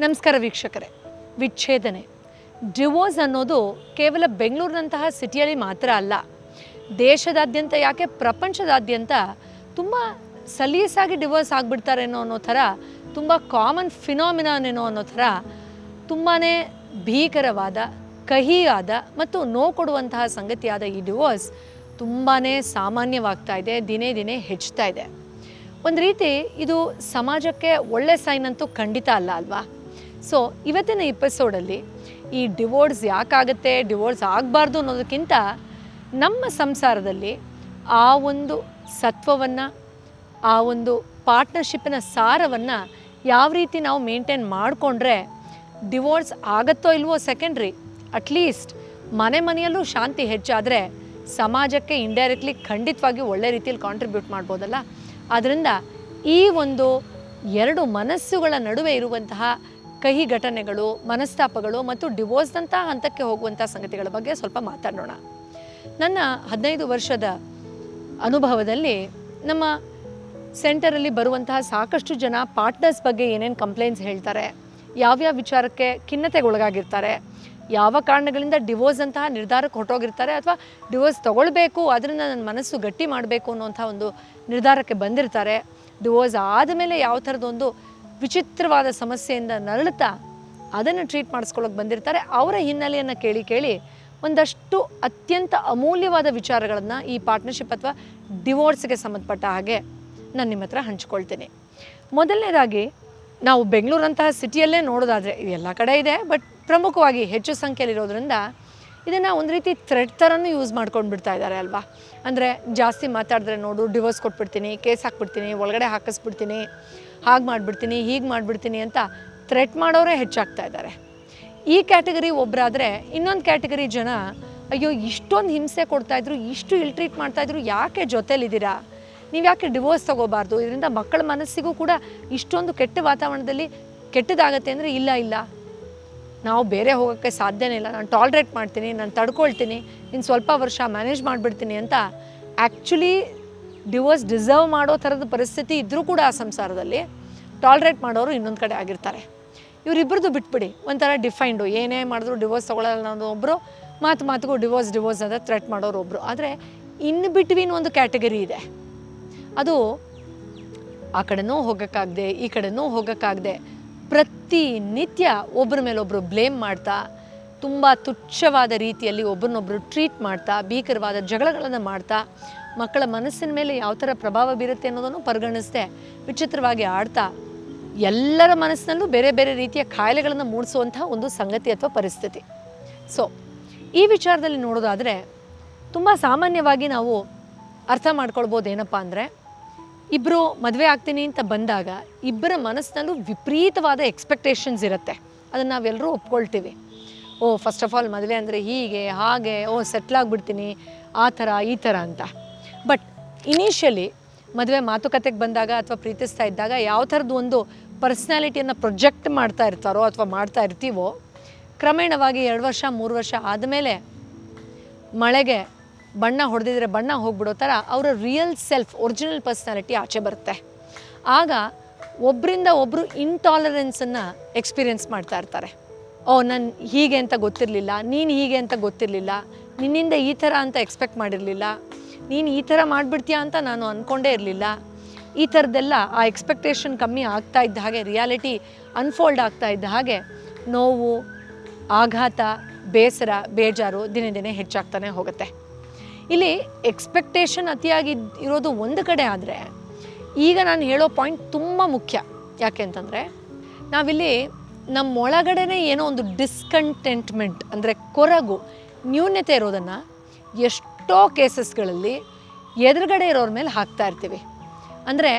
ನಮಸ್ಕಾರ ವೀಕ್ಷಕರೇ. ವಿಚ್ಛೇದನೆ, ಡಿವೋರ್ಸ್ ಅನ್ನೋದು ಕೇವಲ ಬೆಂಗಳೂರಿನಂತಹ ಸಿಟಿಯಲ್ಲಿ ಮಾತ್ರ ಅಲ್ಲ, ದೇಶದಾದ್ಯಂತ ಯಾಕೆ ಪ್ರಪಂಚದಾದ್ಯಂತ ತುಂಬ ಸಲೀಸಾಗಿ ಡಿವೋರ್ಸ್ ಆಗಿಬಿಡ್ತಾರೇನೋ ಅನ್ನೋ ಥರ, ತುಂಬ ಕಾಮನ್ ಫಿನಾಮಿನಾನೇನೋ ಅನ್ನೋ ಥರ ತುಂಬಾ ಭೀಕರವಾದ, ಕಹಿಯಾದ ಮತ್ತು ನೋವು ಕೊಡುವಂತಹ ಸಂಗತಿಯಾದ ಈ ಡಿವೋರ್ಸ್ ತುಂಬಾ ಸಾಮಾನ್ಯವಾಗ್ತಾ ಇದೆ, ದಿನೇ ದಿನೇ ಹೆಚ್ಚುತ್ತಾ ಇದೆ. ಒಂದು ರೀತಿ ಇದು ಸಮಾಜಕ್ಕೆ ಒಳ್ಳೆ ಸೈನ್ ಅಂತೂ ಖಂಡಿತ ಅಲ್ಲ ಅಲ್ವಾ? ಸೊ ಇವತ್ತಿನ ಎಪಿಸೋಡಲ್ಲಿ ಈ ಡಿವೋರ್ಸ್ ಯಾಕಾಗುತ್ತೆ, ಡಿವೋರ್ಸ್ ಆಗಬಾರ್ದು ಅನ್ನೋದಕ್ಕಿಂತ ನಮ್ಮ ಸಂಸಾರದಲ್ಲಿ ಆ ಒಂದು ಸತ್ವವನ್ನು, ಆ ಒಂದು ಪಾರ್ಟ್ನರ್ಶಿಪ್ಪಿನ ಸಾರವನ್ನು ಯಾವ ರೀತಿ ನಾವು ಮೇಂಟೈನ್ ಮಾಡಿಕೊಂಡ್ರೆ ಡಿವೋರ್ಸ್ ಆಗುತ್ತೋ ಇಲ್ವೋ ಸೆಕೆಂಡ್ರಿ, ಅಟ್ಲೀಸ್ಟ್ ಮನೆಯಲ್ಲೂ ಶಾಂತಿ ಹೆಚ್ಚಾದರೆ ಸಮಾಜಕ್ಕೆ ಇಂಡೈರೆಕ್ಟ್ಲಿ ಖಂಡಿತವಾಗಿ ಒಳ್ಳೆ ರೀತಿಯಲ್ಲಿ ಕಾಂಟ್ರಿಬ್ಯೂಟ್ ಮಾಡ್ಬೋದಲ್ಲ. ಆದ್ದರಿಂದ ಈ ಒಂದು ಎರಡು ಮನಸ್ಸುಗಳ ನಡುವೆ ಇರುವಂತಹ ಕಹಿ ಘಟನೆಗಳು, ಮನಸ್ತಾಪಗಳು ಮತ್ತು ಡಿವೋರ್ಸ್ನಂಥ ಹಂತಕ್ಕೆ ಹೋಗುವಂಥ ಸಂಗತಿಗಳ ಬಗ್ಗೆ ಸ್ವಲ್ಪ ಮಾತಾಡೋಣ. ನನ್ನ 15 ವರ್ಷದ ಅನುಭವದಲ್ಲಿ ನಮ್ಮ ಸೆಂಟರಲ್ಲಿ ಬರುವಂತಹ ಸಾಕಷ್ಟು ಜನ ಪಾರ್ಟ್ನರ್ಸ್ ಬಗ್ಗೆ ಏನೇನು ಕಂಪ್ಲೇಂಟ್ಸ್ ಹೇಳ್ತಾರೆ, ಯಾವ್ಯಾವ ವಿಚಾರಕ್ಕೆ ಖಿನ್ನತೆಗೊಳಗಾಗಿರ್ತಾರೆ, ಯಾವ ಕಾರಣಗಳಿಂದ ಡಿವೋರ್ಸ್ ಅಂತಹ ನಿರ್ಧಾರಕ್ಕೆ ಹೊರಟೋಗಿರ್ತಾರೆ, ಅಥವಾ ಡಿವೋರ್ಸ್ ತೊಗೊಳ್ಬೇಕು, ಅದರಿಂದ ನನ್ನ ಮನಸ್ಸು ಗಟ್ಟಿ ಮಾಡಬೇಕು ಅನ್ನೋಂಥ ಒಂದು ನಿರ್ಧಾರಕ್ಕೆ ಬಂದಿರ್ತಾರೆ, ಡಿವೋರ್ಸ್ ಆದಮೇಲೆ ಯಾವ ಥರದೊಂದು ವಿಚಿತ್ರವಾದ ಸಮಸ್ಯೆಯಿಂದ ನರಳುತ್ತಾ ಅದನ್ನು ಟ್ರೀಟ್ ಮಾಡಿಸ್ಕೊಳ್ಳೋಕೆ ಬಂದಿರ್ತಾರೆ. ಅವರ ಹಿನ್ನೆಲೆಯನ್ನು ಕೇಳಿ ಒಂದಷ್ಟು ಅತ್ಯಂತ ಅಮೂಲ್ಯವಾದ ವಿಚಾರಗಳನ್ನು ಈ ಪಾರ್ಟ್ನರ್ಶಿಪ್ ಅಥವಾ ಡಿವೋರ್ಸ್ಗೆ ಸಂಬಂಧಪಟ್ಟ ಹಾಗೆ ನಾನು ನಿಮ್ಮ ಹತ್ರ ಹಂಚ್ಕೊಳ್ತೀನಿ. ಮೊದಲನೇದಾಗಿ ನಾವು ಬೆಂಗಳೂರಂತಹ ಸಿಟಿಯಲ್ಲೇ ನೋಡೋದಾದರೆ, ಎಲ್ಲ ಕಡೆ ಇದೆ, ಬಟ್ ಪ್ರಮುಖವಾಗಿ ಹೆಚ್ಚು ಸಂಖ್ಯೆಯಲ್ಲಿರೋದ್ರಿಂದ ಇದನ್ನು ಒಂದು ರೀತಿ ಥ್ರೆಡ್ ಥರನೂ ಯೂಸ್ ಮಾಡ್ಕೊಂಡು ಬಿಡ್ತಾ ಇದ್ದಾರೆ ಅಲ್ವಾ? ಅಂದರೆ ಜಾಸ್ತಿ ಮಾತಾಡಿದ್ರೆ ನೋಡು ಡಿವೋರ್ಸ್ ಕೊಟ್ಬಿಡ್ತೀನಿ, ಕೇಸ್ ಹಾಕ್ಬಿಡ್ತೀನಿ, ಒಳಗಡೆ ಹಾಕಿಸ್ಬಿಡ್ತೀನಿ, ಹಾಗೆ ಮಾಡಿಬಿಡ್ತೀನಿ, ಹೀಗೆ ಮಾಡಿಬಿಡ್ತೀನಿ ಅಂತ ಥ್ರೆಟ್ ಮಾಡೋರೇ ಹೆಚ್ಚಾಗ್ತಾ ಇದ್ದಾರೆ. ಈ ಕ್ಯಾಟಗರಿ ಒಬ್ಬರಾದರೆ, ಇನ್ನೊಂದು ಕ್ಯಾಟಗರಿ ಜನ ಅಯ್ಯೋ ಇಷ್ಟೊಂದು ಹಿಂಸೆ ಕೊಡ್ತಾಯಿದ್ರು, ಇಷ್ಟು ಇಲ್ ಟ್ರೀಟ್ ಮಾಡ್ತಾಯಿದ್ರು, ಯಾಕೆ ಜೊತೇಲಿದ್ದೀರಾ, ನೀವು ಯಾಕೆ ಡಿವೋರ್ಸ್ ತೊಗೋಬಾರ್ದು, ಇದರಿಂದ ಮಕ್ಕಳ ಮನಸ್ಸಿಗೂ ಕೂಡ ಇಷ್ಟೊಂದು ಕೆಟ್ಟ ವಾತಾವರಣದಲ್ಲಿ ಕೆಟ್ಟದಾಗತ್ತೆ ಅಂದರೆ ಇಲ್ಲ ನಾವು ಬೇರೆ ಹೋಗೋಕ್ಕೆ ಸಾಧ್ಯನೇ ಇಲ್ಲ, ನಾನು ಟಾಲ್ರೇಟ್ ಮಾಡ್ತೀನಿ, ನಾನು ತಡ್ಕೊಳ್ತೀನಿ, ಇನ್ನು ಸ್ವಲ್ಪ ವರ್ಷ ಮ್ಯಾನೇಜ್ ಮಾಡಿಬಿಡ್ತೀನಿ ಅಂತ ಆ್ಯಕ್ಚುಲಿ ಡಿವೋರ್ಸ್ ಡಿಸರ್ವ್ ಮಾಡೋ ಥರದ ಪರಿಸ್ಥಿತಿ ಇದ್ದರೂ ಕೂಡ ಆ ಸಂಸಾರದಲ್ಲಿ ಟಾಲ್ರೇಟ್ ಮಾಡೋರು ಇನ್ನೊಂದು ಕಡೆ ಆಗಿರ್ತಾರೆ. ಇವರಿಬ್ಬರದು ಬಿಟ್ಬಿಡಿ, ಒಂಥರ ಡಿಫೈನ್ಡು, ಏನೇ ಮಾಡಿದ್ರು ಡಿವೋರ್ಸ್ ತೊಗೊಳ್ಳಲ್ಲ ಅನ್ನೋ ಒಬ್ಬರು, ಮಾತಿಗೂ ಡಿವೋರ್ಸ್ ಅಂತ ಥ್ರೆಟ್ ಮಾಡೋರು ಒಬ್ಬರು. ಆದರೆ ಇನ್ ಬಿಟ್ವೀನ್ ಒಂದು ಕ್ಯಾಟಗರಿ ಇದೆ, ಅದು ಆ ಕಡೆನೂ ಹೋಗೋಕ್ಕಾಗದೆ ಈ ಕಡೆನೂ ಹೋಗೋಕ್ಕಾಗದೆ ಪ್ರತಿನಿತ್ಯ ಒಬ್ಬರ ಮೇಲೊಬ್ಬರು ಬ್ಲೇಮ್ ಮಾಡ್ತಾ, ತುಂಬ ತುಚ್ಛವಾದ ರೀತಿಯಲ್ಲಿ ಒಬ್ಬರನ್ನೊಬ್ಬರು ಟ್ರೀಟ್ ಮಾಡ್ತಾ, ಭೀಕರವಾದ ಜಗಳಗಳನ್ನು ಮಾಡ್ತಾ, ಮಕ್ಕಳ ಮನಸ್ಸಿನ ಮೇಲೆ ಯಾವ ಥರ ಪ್ರಭಾವ ಬೀರುತ್ತೆ ಅನ್ನೋದನ್ನು ಪರಿಗಣಿಸದೆ ವಿಚಿತ್ರವಾಗಿ ಆಡ್ತಾ, ಎಲ್ಲರ ಮನಸ್ಸಿನಲ್ಲೂ ಬೇರೆ ಬೇರೆ ರೀತಿಯ ಕಾಯಿಲೆಗಳನ್ನು ಮೂಡಿಸುವಂಥ ಒಂದು ಸಂಗತಿ ಅಥವಾ ಪರಿಸ್ಥಿತಿ. ಸೊ ಈ ವಿಚಾರದಲ್ಲಿ ನೋಡೋದಾದರೆ ತುಂಬ ಸಾಮಾನ್ಯವಾಗಿ ನಾವು ಅರ್ಥ ಮಾಡ್ಕೊಳ್ಬೋದು. ಏನಪ್ಪ ಅಂದರೆ, ಇಬ್ಬರು ಮದುವೆ ಆಗ್ತೀನಿ ಅಂತ ಬಂದಾಗ ಇಬ್ಬರ ಮನಸ್ಸಿನಲ್ಲೂ ವಿಪರೀತವಾದ ಎಕ್ಸ್ಪೆಕ್ಟೇಷನ್ಸ್ ಇರುತ್ತೆ. ಅದನ್ನು ನಾವೆಲ್ಲರೂ ಒಪ್ಕೊಳ್ತೀವಿ. ಫಸ್ಟ್ ಆಫ್ ಆಲ್ ಮದುವೆ ಅಂದರೆ ಹೀಗೆ ಹಾಗೆ, ಸೆಟ್ಲಾಗ್ಬಿಡ್ತೀನಿ, ಆ ಥರ ಈ ಥರ ಅಂತ. ಬಟ್ ಇನಿಷಿಯಲಿ ಮದುವೆ ಮಾತುಕತೆಗೆ ಬಂದಾಗ ಅಥವಾ ಪ್ರೀತಿಸ್ತಾ ಇದ್ದಾಗ ಯಾವ ಥರದ್ದು ಒಂದು ಪರ್ಸ್ನಾಲಿಟಿಯನ್ನು ಪ್ರೊಜೆಕ್ಟ್ ಮಾಡ್ತಾ ಇರ್ತಾರೋ ಅಥವಾ ಮಾಡ್ತಾ ಇರ್ತೀವೋ, ಕ್ರಮೇಣವಾಗಿ 2 ವರ್ಷ 3 ವರ್ಷ ಆದಮೇಲೆ ಮಳೆಗೆ ಬಣ್ಣ ಹೊಡೆದಿದ್ರೆ ಬಣ್ಣ ಹೋಗ್ಬಿಡೋ ಥರ ಅವರ ರಿಯಲ್ ಸೆಲ್ಫ್, ಒರಿಜಿನಲ್ ಪರ್ಸ್ನಾಲಿಟಿ ಆಚೆ ಬರುತ್ತೆ. ಆಗ ಒಬ್ಬರಿಂದ ಒಬ್ಬರು ಇಂಟಾಲರೆನ್ಸನ್ನು ಎಕ್ಸ್ಪೀರಿಯೆನ್ಸ್ ಮಾಡ್ತಾ ಇರ್ತಾರೆ. ನಾನು ಹೀಗೆ ಅಂತ ಗೊತ್ತಿರಲಿಲ್ಲ, ನೀನು ಹೀಗೆ ಅಂತ ಗೊತ್ತಿರಲಿಲ್ಲ, ನಿನ್ನಿಂದ ಈ ಥರ ಅಂತ ಎಕ್ಸ್ಪೆಕ್ಟ್ ಮಾಡಿರಲಿಲ್ಲ, ನೀನು ಈ ಥರ ಮಾಡಿಬಿಡ್ತೀಯಾ ಅಂತ ನಾನು ಅಂದ್ಕೊಂಡೇ ಇರಲಿಲ್ಲ. ಈ ಥರದ್ದೆಲ್ಲ ಆ ಎಕ್ಸ್ಪೆಕ್ಟೇಷನ್ ಕಮ್ಮಿ ಆಗ್ತಾ ಇದ್ದ ಹಾಗೆ, ರಿಯಾಲಿಟಿ ಅನ್ಫೋಲ್ಡ್ ಆಗ್ತಾ ಇದ್ದ ಹಾಗೆ ನೋವು, ಆಘಾತ, ಬೇಸರ, ಬೇಜಾರು ದಿನೇ ದಿನೇ ಹೆಚ್ಚಾಗ್ತಾನೆ ಹೋಗುತ್ತೆ. ಇಲ್ಲಿ ಎಕ್ಸ್ಪೆಕ್ಟೇಷನ್ ಅತಿಯಾಗಿ ಇರೋದು ಒಂದು ಕಡೆ ಆದರೆ, ಈಗ ನಾನು ಹೇಳೋ ಪಾಯಿಂಟ್ ತುಂಬ ಮುಖ್ಯ. ಯಾಕೆ ಅಂತಂದರೆ, ನಾವಿಲ್ಲಿ ನಮ್ಮೊಳಗಡೆನೇ ಏನೋ ಒಂದು ಡಿಸ್ಕಂಟೆಂಟ್ಮೆಂಟ್ ಅಂದರೆ ಕೊರಗು, ನ್ಯೂನ್ಯತೆ ಇರೋದನ್ನು ಎಷ್ಟೋ ಕೇಸಸ್ಗಳಲ್ಲಿ ಎದುರುಗಡೆ ಇರೋರ ಮೇಲೆ ಹಾಕ್ತಾ ಇರ್ತೀವಿ. ಅಂದರೆ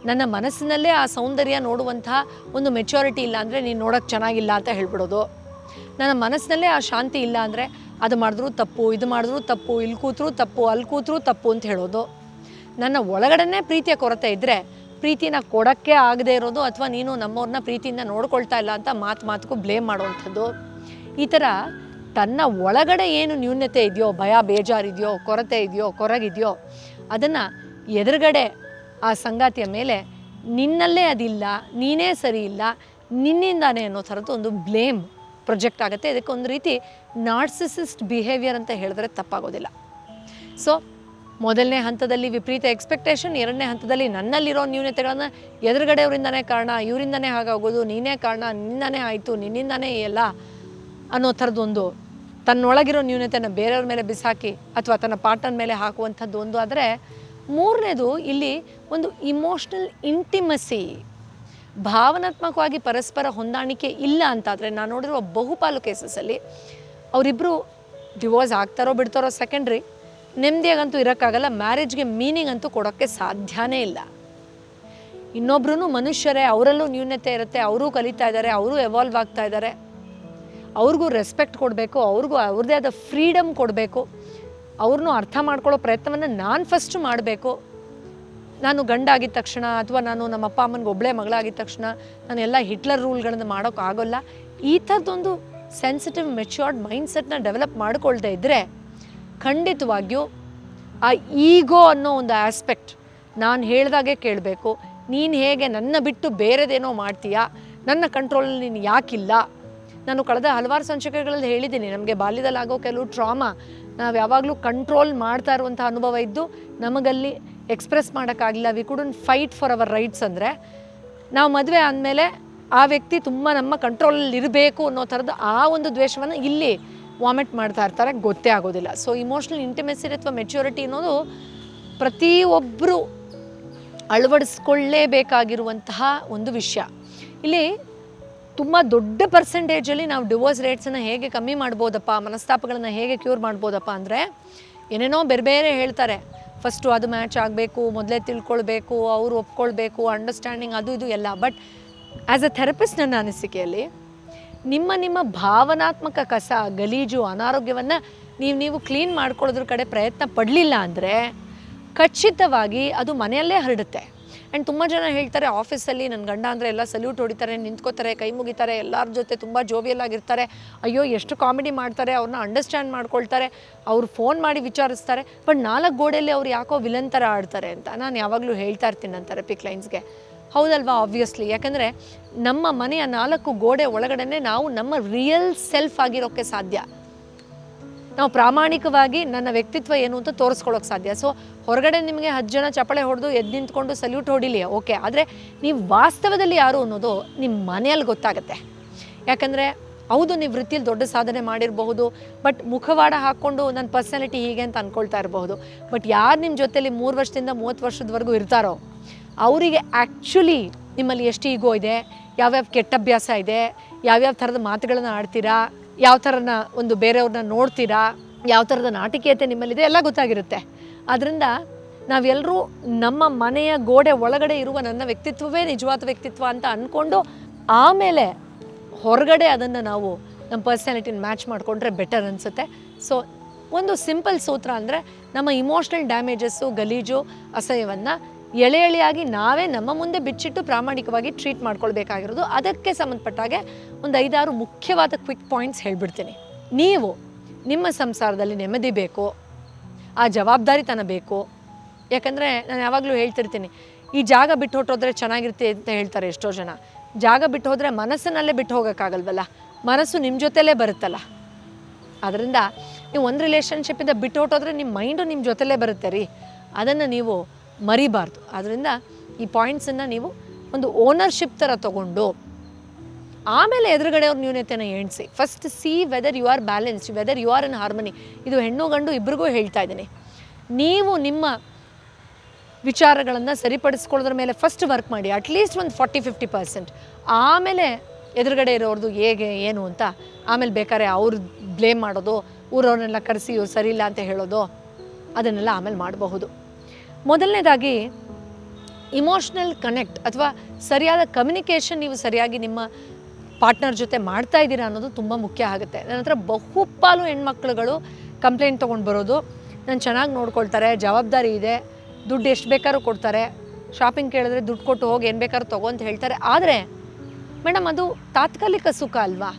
ನನ್ನ ಮನಸ್ಸಿನಲ್ಲೇ ಆ ಸೌಂದರ್ಯ ನೋಡುವಂಥ ಒಂದು ಮೆಚ್ಯೂರಿಟಿ ಇಲ್ಲ ಅಂದರೆ ನೀನು ನೋಡೋಕ್ಕೆ ಚೆನ್ನಾಗಿಲ್ಲ ಅಂತ ಹೇಳ್ಬಿಡೋದು. ನನ್ನ ಮನಸ್ಸಿನಲ್ಲೇ ಆ ಶಾಂತಿ ಇಲ್ಲ ಅಂದರೆ ಅದು ಮಾಡಿದ್ರೂ ತಪ್ಪು, ಇದು ಮಾಡಿದ್ರೂ ತಪ್ಪು, ಇಲ್ಲಿ ಕೂತ್ರೂ ತಪ್ಪು, ಅಲ್ಲಿ ಕೂತ್ರೂ ತಪ್ಪು ಅಂತ ಹೇಳೋದು. ನನ್ನ ಒಳಗಡೆನೇ ಪ್ರೀತಿಯ ಕೊರತೆ ಇದ್ದರೆ ಪ್ರೀತಿನ ಕೊಡೋಕ್ಕೆ ಆಗದೆ ಇರೋದು, ಅಥವಾ ನೀನು ನಮ್ಮವ್ರನ್ನ ಪ್ರೀತಿಯಿಂದ ನೋಡ್ಕೊಳ್ತಾ ಇಲ್ಲ ಅಂತ ಮಾತಿಗೂ ಬ್ಲೇಮ್ ಮಾಡುವಂಥದ್ದು. ಈ ಥರ ತನ್ನ ಒಳಗಡೆ ಏನು ನ್ಯೂನ್ಯತೆ ಇದೆಯೋ, ಭಯ ಬೇಜಾರಿದೆಯೋ, ಕೊರತೆ ಇದೆಯೋ, ಕೊರಗಿದೆಯೋ, ಅದನ್ನು ಎದುರುಗಡೆ ಆ ಸಂಗಾತಿಯ ಮೇಲೆ ನಿನ್ನಲ್ಲೇ ಅದಿಲ್ಲ, ನೀನೇ ಸರಿ ಇಲ್ಲ, ನಿನ್ನಿಂದಾನೇ ಅನ್ನೋ ಥರದ್ದು ಒಂದು ಬ್ಲೇಮ್ ಪ್ರೊಜೆಕ್ಟ್ ಆಗುತ್ತೆ. ಇದಕ್ಕೆ ಒಂದು ರೀತಿ ನಾರ್ಸಿಸಿಸ್ಟ್ ಬಿಹೇವಿಯರ್ ಅಂತ ಹೇಳಿದ್ರೆ ತಪ್ಪಾಗೋದಿಲ್ಲ. ಸೊ ಮೊದಲನೇ ಹಂತದಲ್ಲಿ ವಿಪರೀತ ಎಕ್ಸ್ಪೆಕ್ಟೇಷನ್, ಎರಡನೇ ಹಂತದಲ್ಲಿ ನನ್ನಲ್ಲಿರೋ ನ್ಯೂನತೆಗಳನ್ನು ಎದುರುಗಡೆಯವರಿಂದನೇ ಕಾರಣ, ಇವರಿಂದನೇ ಹಾಗಾಗೋದು, ನೀನೇ ಕಾರಣ, ನಿನ್ನಿಂದನೇ ಆಯಿತು, ನಿನ್ನಿಂದನೇ ಎಲ್ಲ ಅನ್ನೋ ಥರದ್ದೊಂದು ತನ್ನೊಳಗಿರೋ ನ್ಯೂನತೆನ ಬೇರೆಯವ್ರ ಮೇಲೆ ಬಿಸಾಕಿ ಅಥವಾ ತನ್ನ ಪಾರ್ಟ್ನರ್ ಮೇಲೆ ಹಾಕುವಂಥದ್ದು ಒಂದು. ಆದರೆ ಮೂರನೇದು ಇಲ್ಲಿ ಒಂದು ಇಮೋಷ್ನಲ್ ಇಂಟಿಮಸಿ, ಭಾವನಾತ್ಮಕವಾಗಿ ಪರಸ್ಪರ ಹೊಂದಾಣಿಕೆ ಇಲ್ಲ ಅಂತಾದರೆ ನಾನು ನೋಡಿರುವ ಬಹುಪಾಲು ಕೇಸಸಲ್ಲಿ ಅವರಿಬ್ಬರು ಡಿವೋರ್ಸ್ ಆಗ್ತಾರೋ ಬಿಡ್ತಾರೋ ಸೆಕೆಂಡ್ರಿ, ನೆಮ್ಮದಿಯಾಗಂತೂ ಇರೋಕ್ಕಾಗಲ್ಲ, ಮ್ಯಾರೇಜ್ಗೆ ಮೀನಿಂಗ್ ಅಂತೂ ಕೊಡೋಕ್ಕೆ ಸಾಧ್ಯನೇ ಇಲ್ಲ. ಇನ್ನೊಬ್ರು ಮನುಷ್ಯರೇ, ಅವರಲ್ಲೂ ನ್ಯೂನತೆ ಇರುತ್ತೆ, ಅವರೂ ಕಲಿತಾ ಇದ್ದಾರೆ, ಅವರೂ ಎವಾಲ್ವ್ ಆಗ್ತಾ ಇದ್ದಾರೆ, ಅವ್ರಿಗೂ ರೆಸ್ಪೆಕ್ಟ್ ಕೊಡಬೇಕು, ಅವ್ರಿಗೂ ಅವ್ರದ್ದೇ ಆದ ಫ್ರೀಡಮ್ ಕೊಡಬೇಕು, ಅವ್ರನ್ನೂ ಅರ್ಥ ಮಾಡ್ಕೊಳ್ಳೋ ಪ್ರಯತ್ನವನ್ನು ನಾನು ಫಸ್ಟ್ ಮಾಡಬೇಕು. ನಾನು ಗಂಡ ಆಗಿದ ತಕ್ಷಣ ಅಥವಾ ನಾನು ನಮ್ಮ ಅಪ್ಪ ಅಮ್ಮನಿಗೆ ಒಬ್ಬಳೇ ಮಗಳಾಗಿದ್ದ ತಕ್ಷಣ ನಾನು ಎಲ್ಲ ಹಿಟ್ಲರ್ ರೂಲ್ಗಳನ್ನು ಮಾಡೋಕ್ಕಾಗೋಲ್ಲ. ಈ ಥರದ್ದೊಂದು ಸೆನ್ಸಿಟಿವ್ ಮೆಚ್ಯೂರ್ಡ್ ಮೈಂಡ್ಸೆಟ್ನ ಡೆವಲಪ್ ಮಾಡ್ಕೊಳ್ದೇ ಇದ್ದರೆ ಖಂಡಿತವಾಗಿಯೂ ಆ ಈಗೋ ಅನ್ನೋ ಒಂದು ಆಸ್ಪೆಕ್ಟ್, ನಾನು ಹೇಳ್ದಾಗೆ ಕೇಳಬೇಕು, ನೀನು ಹೇಗೆ ನನ್ನ ಬಿಟ್ಟು ಬೇರೆದೇನೋ ಮಾಡ್ತೀಯಾ, ನನ್ನ ಕಂಟ್ರೋಲಲ್ಲಿ ನೀನು ಯಾಕಿಲ್ಲ. ನಾನು ಕಳೆದ ಹಲವಾರು ಸಂಚಿಕೆಗಳಲ್ಲಿ ಹೇಳಿದ್ದೀನಿ, ನಮಗೆ ಬಾಲ್ಯದಲ್ಲಿ ಆಗೋ ಕೆಲವು ಟ್ರಾಮಾ ನಾವು ಯಾವಾಗಲೂ ಕಂಟ್ರೋಲ್ ಮಾಡ್ತಾ ಇರುವಂಥ ಅನುಭವ ಇದ್ದು ನಮಗಲ್ಲಿ ಎಕ್ಸ್ಪ್ರೆಸ್ ಮಾಡೋಕ್ಕಾಗಲಿಲ್ಲ. We couldn't fight for our rights. ಅಂದರೆ ನಾವು ಮದುವೆ ಆದಮೇಲೆ ಆ ವ್ಯಕ್ತಿ ತುಂಬ ನಮ್ಮ ಕಂಟ್ರೋಲಲ್ಲಿ ಇರಬೇಕು ಅನ್ನೋ ಥರದ್ದು ಆ ಒಂದು ದ್ವೇಷವನ್ನು ಇಲ್ಲಿ ವಾಮಿಟ್ ಮಾಡ್ತಾ ಇರ್ತಾರೆ, ಗೊತ್ತೇ ಆಗೋದಿಲ್ಲ. ಸೊ ಇಮೋಷ್ನಲ್ ಇಂಟಿಮೆಸಿ ಅಥವಾ ಮೆಚ್ಯೂರಿಟಿ ಅನ್ನೋದು ಪ್ರತಿಯೊಬ್ಬರು ಅಳವಡಿಸ್ಕೊಳ್ಳೇಬೇಕಾಗಿರುವಂತಹ ಒಂದು ವಿಷಯ. ಇಲ್ಲಿ ತುಂಬ ದೊಡ್ಡ ಪರ್ಸೆಂಟೇಜಲ್ಲಿ ನಾವು ಡಿವೋರ್ಸ್ ರೇಟ್ಸನ್ನು ಹೇಗೆ ಕಮ್ಮಿ ಮಾಡ್ಬೋದಪ್ಪ, ಮನಸ್ತಾಪಗಳನ್ನು ಹೇಗೆ ಕ್ಯೂರ್ ಮಾಡ್ಬೋದಪ್ಪ ಅಂದರೆ ಏನೇನೋ ಬೇರೆ ಬೇರೆ ಹೇಳ್ತಾರೆ. ಫಸ್ಟು ಅದು ಮ್ಯಾಚ್ ಆಗಬೇಕು, ಮೊದಲೇ ತಿಳ್ಕೊಳ್ಬೇಕು, ಅವರು ಒಪ್ಕೊಳ್ಬೇಕು, ಅಂಡರ್ಸ್ಟ್ಯಾಂಡಿಂಗ್, ಅದು ಇದು ಎಲ್ಲ. ಬಟ್ ಆ್ಯಸ್ ಅ ಥೆರಪಿಸ್ಟ್ ನನ್ನ ಅನಿಸಿಕೆಯಲ್ಲಿ ನಿಮ್ಮ ಭಾವನಾತ್ಮಕ ಕಸ, ಗಲೀಜು, ಅನಾರೋಗ್ಯವನ್ನು ನೀವು ಕ್ಲೀನ್ ಮಾಡ್ಕೊಳ್ಳೋದ್ರ ಕಡೆ ಪ್ರಯತ್ನ ಪಡಲಿಲ್ಲ ಅಂದರೆ ಖಚಿತವಾಗಿ ಅದು ಮನೆಯಲ್ಲೇ ಹರಡುತ್ತೆ. ಆ್ಯಂಡ್ ತುಂಬ ಜನ ಹೇಳ್ತಾರೆ, ಆಫೀಸಲ್ಲಿ ನನ್ನ ಗಂಡ ಅಂದರೆ ಎಲ್ಲ ಸಲ್ಯೂಟ್ ಹೊಡಿತಾರೆ, ನಿಂತ್ಕೋತಾರೆ, ಕೈ ಮುಗಿತಾರೆ, ಎಲ್ಲರ ಜೊತೆ ತುಂಬ ಜೋವಿಯಲ್ ಆಗಿರ್ತಾರೆ, ಅಯ್ಯೋ ಎಷ್ಟು ಕಾಮಿಡಿ ಮಾಡ್ತಾರೆ, ಅವ್ರನ್ನ ಅಂಡರ್ಸ್ಟ್ಯಾಂಡ್ ಮಾಡ್ಕೊಳ್ತಾರೆ, ಅವ್ರು ಫೋನ್ ಮಾಡಿ ವಿಚಾರಿಸ್ತಾರೆ. ಬಟ್ 4 ಗೋಡೆಯಲ್ಲಿ ಅವ್ರು ಯಾಕೋ ವಿಲನ್ ಥರ ಆಡ್ತಾರೆ ಅಂತ ನಾನು ಯಾವಾಗಲೂ ಹೇಳ್ತಾ ಇರ್ತೀನಿ ನನ್ನ ಥೆರಪಿ ಕ್ಲೈಂಟ್ಸ್ಗೆ. ಹೌದಲ್ವಾ? ಆಬ್ವಿಯಸ್ಲಿ. ಯಾಕಂದರೆ ನಮ್ಮ ಮನೆಯ 4 ಗೋಡೆ ಒಳಗಡೆ ನಾವು ನಮ್ಮ ರಿಯಲ್ ಸೆಲ್ಫ್ ಆಗಿರೋಕ್ಕೆ ಸಾಧ್ಯ. ನಾವು ಪ್ರಾಮಾಣಿಕವಾಗಿ ನನ್ನ ವ್ಯಕ್ತಿತ್ವ ಏನು ಅಂತ ತೋರಿಸ್ಕೊಳ್ಳೋಕೆ ಸಾಧ್ಯ. ಸೊ ಹೊರಗಡೆ ನಿಮಗೆ 10 ಜನ ಚಪ್ಪಳೆ ಹೊಡೆದು ಎದ್ದು ನಿಂತ್ಕೊಂಡು ಸಲ್ಯೂಟ್ ಹೊಡಿಲಿ, ಓಕೆ. ಆದರೆ ನೀವು ವಾಸ್ತವದಲ್ಲಿ ಯಾರು ಅನ್ನೋದು ನಿಮ್ಮ ಮನೆಯಲ್ಲಿ ಗೊತ್ತಾಗುತ್ತೆ. ಯಾಕಂದರೆ ಹೌದು, ನೀವು ವೃತ್ತಿಯಲ್ಲಿ ದೊಡ್ಡ ಸಾಧನೆ ಮಾಡಿರಬಹುದು, ಬಟ್ ಮುಖವಾಡ ಹಾಕ್ಕೊಂಡು ನನ್ನ ಪರ್ಸನಾಲಿಟಿ ಹೀಗೆ ಅಂತ ಅಂದ್ಕೊಳ್ತಾ ಇರಬಹುದು. ಬಟ್ ಯಾರು ನಿಮ್ಮ ಜೊತೆಲಿ 3 ವರ್ಷದಿಂದ 30 ವರ್ಷದವರೆಗೂ ಇರ್ತಾರೋ ಅವರಿಗೆ ಆ್ಯಕ್ಚುಲಿ ನಿಮ್ಮಲ್ಲಿ ಎಷ್ಟು ಈಗೋ ಇದೆ, ಯಾವ್ಯಾವ ಕೆಟ್ಟ ಅಭ್ಯಾಸ ಇದೆ, ಯಾವ್ಯಾವ ಥರದ ಮಾತುಗಳನ್ನು ಆಡ್ತೀರಾ, ಯಾವ ಥರನ ಒಂದು ಬೇರೆಯವ್ರನ್ನ ನೋಡ್ತೀರಾ, ಯಾವ ಥರದ ನಾಟಕೀಯತೆ ನಿಮ್ಮಲ್ಲಿದೆ ಎಲ್ಲ ಗೊತ್ತಾಗಿರುತ್ತೆ. ಆದ್ದರಿಂದ ನಾವೆಲ್ಲರೂ ನಮ್ಮ ಮನೆಯ ಗೋಡೆ ಒಳಗಡೆ ಇರುವ ನನ್ನ ವ್ಯಕ್ತಿತ್ವವೇ ನಿಜವಾದ ವ್ಯಕ್ತಿತ್ವ ಅಂತ ಅಂದ್ಕೊಂಡು ಆಮೇಲೆ ಹೊರಗಡೆ ಅದನ್ನು ನಾವು ನಮ್ಮ ಪರ್ಸನಾಲಿಟಿನ ಮ್ಯಾಚ್ ಮಾಡಿಕೊಂಡ್ರೆ ಬೆಟರ್ ಅನಿಸುತ್ತೆ. ಸೊ ಒಂದು ಸಿಂಪಲ್ ಸೂತ್ರ ಅಂದರೆ ನಮ್ಮ ಇಮೋಷ್ನಲ್ ಡ್ಯಾಮೇಜಸ್ಸು, ಗಲೀಜು, ಅಸಹ್ಯವನ್ನು ಎಳೆಯಾಗಿ ನಾವೇ ನಮ್ಮ ಮುಂದೆ ಬಿಚ್ಚಿಟ್ಟು ಪ್ರಾಮಾಣಿಕವಾಗಿ ಟ್ರೀಟ್ ಮಾಡ್ಕೊಳ್ಬೇಕಾಗಿರೋದು. ಅದಕ್ಕೆ ಸಂಬಂಧಪಟ್ಟಾಗೆ ಒಂದು 5-6 ಮುಖ್ಯವಾದ ಕ್ವಿಕ್ ಪಾಯಿಂಟ್ಸ್ ಹೇಳ್ಬಿಡ್ತೀನಿ. ನೀವು ನಿಮ್ಮ ಸಂಸಾರದಲ್ಲಿ ನೆಮ್ಮದಿ ಬೇಕು, ಆ ಜವಾಬ್ದಾರಿತನ ಬೇಕು. ಯಾಕಂದರೆ ನಾನು ಯಾವಾಗಲೂ ಹೇಳ್ತಿರ್ತೀನಿ, ಈ ಜಾಗ ಬಿಟ್ಟು ಹೊಟ್ಟೋದ್ರೆ ಚೆನ್ನಾಗಿರುತ್ತೆ ಅಂತ ಹೇಳ್ತಾರೆ ಎಷ್ಟೋ ಜನ. ಜಾಗ ಬಿಟ್ಟು ಹೋದರೆ ಮನಸ್ಸನ್ನಲ್ಲೇ ಬಿಟ್ಟು ಹೋಗೋಕ್ಕಾಗಲ್ವಲ್ಲ, ಮನಸ್ಸು ನಿಮ್ಮ ಜೊತೆಲೇ ಬರುತ್ತಲ್ಲ. ಅದರಿಂದ ನೀವು ಒಂದು ರಿಲೇಷನ್ಶಿಪ್ಪಿಂದ ಬಿಟ್ಟು ಹೊಟ್ಟೋದ್ರೆ ನಿಮ್ಮ ಮೈಂಡು ನಿಮ್ಮ ಜೊತೆಲೇ ಬರುತ್ತೆ ರೀ, ಅದನ್ನು ನೀವು ಮರಿಬಾರ್ದು. ಆದ್ದರಿಂದ ಈ ಪಾಯಿಂಟ್ಸನ್ನು ನೀವು ಒಂದು ಓನರ್ಶಿಪ್ ಥರ ತೊಗೊಂಡು ಆಮೇಲೆ ಎದುರುಗಡೆಯವ್ರ ನ್ಯೂನತೆಯನ್ನು ಎಣಿಸಿ. First see whether you are balanced, whether you are in harmony. ಇದು ಹೆಣ್ಣು ಗಂಡು ಇಬ್ಬರಿಗೂ ಹೇಳ್ತಾ ಇದ್ದೀನಿ. ನೀವು ನಿಮ್ಮ ವಿಚಾರಗಳನ್ನು ಸರಿಪಡಿಸ್ಕೊಳ್ಳೋದ್ರ ಮೇಲೆ ಫಸ್ಟ್ ವರ್ಕ್ ಮಾಡಿ, ಅಟ್ಲೀಸ್ಟ್ ಒಂದು 40-50%. ಆಮೇಲೆ ಎದುರುಗಡೆ ಇರೋರ್ದು ಹೇಗೆ ಏನು ಅಂತ ಆಮೇಲೆ ಬೇಕಾದ್ರೆ ಅವ್ರು ಬ್ಲೇಮ್ ಮಾಡೋದು, ಊರವ್ರನ್ನೆಲ್ಲ ಕರೆಸಿ ಇವ್ರು ಸರಿ ಇಲ್ಲ ಅಂತ ಹೇಳೋದು, ಅದನ್ನೆಲ್ಲ ಆಮೇಲೆ ಮಾಡಬಹುದು. ಮೊದಲನೇದಾಗಿ ಇಮೋಷ್ನಲ್ ಕನೆಕ್ಟ್ ಅಥವಾ ಸರಿಯಾದ ಕಮ್ಯುನಿಕೇಷನ್ ನೀವು ಸರಿಯಾಗಿ ನಿಮ್ಮ ಪಾರ್ಟ್ನರ್ ಜೊತೆ ಮಾಡ್ತಾ ಇದ್ದೀರಾ ಅನ್ನೋದು ತುಂಬ ಮುಖ್ಯ ಆಗುತ್ತೆ. ನನ್ನ ಹತ್ರ ಬಹುಪಾಲು ಹೆಣ್ಮಕ್ಳುಗಳು ಕಂಪ್ಲೇಂಟ್ ತೊಗೊಂಡು ಬರೋದು, ನಾನು ಚೆನ್ನಾಗಿ ನೋಡ್ಕೊಳ್ತಾರೆ, ಜವಾಬ್ದಾರಿ ಇದೆ, ದುಡ್ಡು ಎಷ್ಟು ಬೇಕಾದ್ರೂ ಕೊಡ್ತಾರೆ, ಶಾಪಿಂಗ್ ಕೇಳಿದ್ರೆ ದುಡ್ಡು ಕೊಟ್ಟು ಹೋಗಿ ಏನು ಬೇಕಾದ್ರೂ ತಗೋ ಅಂತ ಹೇಳ್ತಾರೆ. ಆದರೆ ಮೇಡಮ್ ಅದು ತಾತ್ಕಾಲಿಕ ಸುಖ ಅಲ್ವಾ?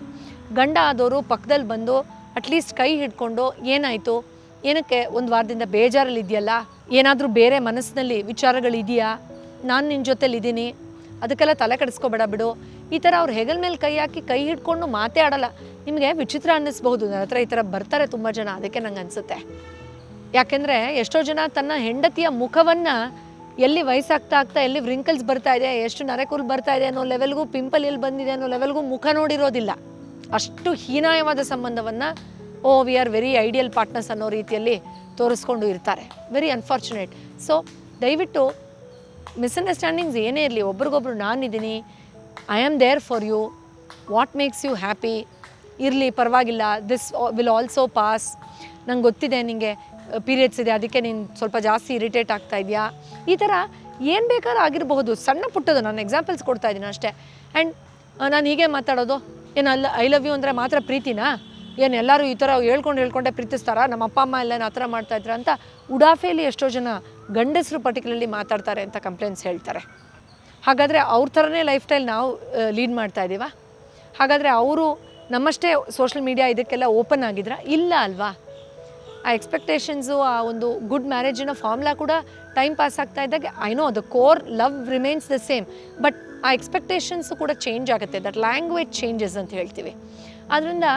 ಗಂಡ ಆದವರು ಪಕ್ಕದಲ್ಲಿ ಬಂದು ಅಟ್ಲೀಸ್ಟ್ ಕೈ ಹಿಡ್ಕೊಂಡು ಏನಾಯಿತು, ಏನಕ್ಕೆ ಒಂದು ವಾರದಿಂದ ಬೇಜಾರಲ್ಲಿ ಇದೆಯಲ್ಲ, ಏನಾದರೂ ಬೇರೆ ಮನಸ್ಸಿನಲ್ಲಿ ವಿಚಾರಗಳಿದೆಯಾ, ನಾನು ನಿನ್ನ ಜೊತೆಲಿದ್ದೀನಿ, ಅದಕ್ಕೆಲ್ಲ ತಲೆ ಕೆಡಿಸ್ಕೊಬೇಡ ಬಿಡು, ಈ ಥರ ಅವ್ರು ಹೆಗಲ ಮೇಲೆ ಕೈ ಹಾಕಿ ಕೈ ಹಿಡ್ಕೊಂಡು ಮಾತೇ ಆಡಲ್ಲ. ನಿಮಗೆ ವಿಚಿತ್ರ ಅನ್ನಿಸ್ಬಹುದು, ನನ್ನ ಹತ್ರ ಈ ಥರ ಬರ್ತಾರೆ ತುಂಬ ಜನ, ಅದಕ್ಕೆ ನಂಗೆ ಅನಿಸುತ್ತೆ. ಯಾಕೆಂದರೆ ಎಷ್ಟೋ ಜನ ತನ್ನ ಹೆಂಡತಿಯ ಮುಖವನ್ನು ಎಲ್ಲಿ ವಯಸ್ಸಾಗ್ತಾ ಆಗ್ತಾ ಎಲ್ಲಿ ವ್ರಿಂಕಲ್ಸ್ ಬರ್ತಾ ಇದೆ, ಎಷ್ಟು ನರೆಕೂಲ್ ಬರ್ತಾ ಇದೆ ಅನ್ನೋ ಲೆವೆಲ್ಗೂ, ಪಿಂಪಲ್ ಎಲ್ಲಿ ಬಂದಿದೆ ಅನ್ನೋ ಲೆವೆಲ್ಗೂ ಮುಖ ನೋಡಿರೋದಿಲ್ಲ. ಅಷ್ಟು ಹೀನಾಯವಾದ ಸಂಬಂಧವನ್ನು we are very ideal partners ಅನ್ನೋ ರೀತಿಯಲ್ಲಿ ತೋರಿಸ್ಕೊಂಡು ಇರ್ತಾರೆ. Very unfortunate. ಸೊ ದಯವಿಟ್ಟು ಮಿಸ್ಅಂಡರ್ಸ್ಟ್ಯಾಂಡಿಂಗ್ಸ್ ಏನೇ ಇರಲಿ, ಒಬ್ರಿಗೊಬ್ರು ನಾನಿದ್ದೀನಿ, I am there for you, what makes you happy ಇರಲಿ, ಪರವಾಗಿಲ್ಲ, ದಿಸ್ ವಿಲ್ ಆಲ್ಸೋ ಪಾಸ್, ನಂಗೆ ಗೊತ್ತಿದೆ ನಿನಗೆ ಪೀರಿಯಡ್ಸ್ ಇದೆ ಅದಕ್ಕೆ ನೀನು ಸ್ವಲ್ಪ ಜಾಸ್ತಿ ಇರಿಟೇಟ್ ಆಗ್ತಾ ಇದೆಯಾ, ಈ ಥರ ಏನು ಬೇಕಾದ್ರೂ ಆಗಿರಬಹುದು. ಸಣ್ಣ ಪುಟ್ಟದು ನಾನು ಎಕ್ಸಾಂಪಲ್ಸ್ ಕೊಡ್ತಾ ಇದ್ದೀನಿ ಅಷ್ಟೇ. ಆ್ಯಂಡ್ ನಾನು ಹೀಗೆ ಮಾತಾಡೋದು, ಏನಲ್ಲ ಐ ಲವ್ ಯು ಅಂದರೆ ಮಾತ್ರ ಪ್ರೀತಿನಾ, ಏನು ಎಲ್ಲರೂ ಈ ಥರ ಹೇಳ್ಕೊಂಡೆ ಪ್ರೀತಿಸ್ತಾರಾ, ನಮ್ಮ ಅಪ್ಪ ಅಮ್ಮ ಎಲ್ಲ ಆ ಥರ ಮಾಡ್ತಾಯಿದ್ರು ಅಂತ ಉಡಾಫೆಯಲ್ಲಿ ಎಷ್ಟೋ ಜನ ಗಂಡಸರು ಪರ್ಟಿಕ್ಯುಲರ್ಲಿ ಮಾತಾಡ್ತಾರೆ ಅಂತ ಕಂಪ್ಲೇಂಟ್ಸ್ ಹೇಳ್ತಾರೆ. ಹಾಗಾದರೆ ಅವ್ರ ಥರನೇ ಲೈಫ್ ಸ್ಟೈಲ್ ನಾವು ಲೀಡ್ ಮಾಡ್ತಾ ಇದ್ದೀವ? ಹಾಗಾದರೆ ಅವರು ನಮ್ಮಷ್ಟೇ ಸೋಷಲ್ ಮೀಡಿಯಾ ಇದಕ್ಕೆಲ್ಲ ಓಪನ್ ಆಗಿದ್ರಾ? ಇಲ್ಲ ಅಲ್ವಾ? ಆ ಎಕ್ಸ್ಪೆಕ್ಟೇಷನ್ಸು, ಆ ಒಂದು ಗುಡ್ ಮ್ಯಾರೇಜಿನ ಫಾರ್ಮ್ಲಾ ಕೂಡ ಟೈಮ್ ಪಾಸ್ ಆಗ್ತಾ ಇದ್ದಾಗ I know the core love remains the same, but ಆ ಎಕ್ಸ್ಪೆಕ್ಟೇಷನ್ಸು ಕೂಡ ಚೇಂಜ್ ಆಗುತ್ತೆ. ದಟ್ ಲ್ಯಾಂಗ್ವೇಜ್ ಚೇಂಜಸ್ ಅಂತ ಹೇಳ್ತೀವಿ. ಆದ್ದರಿಂದ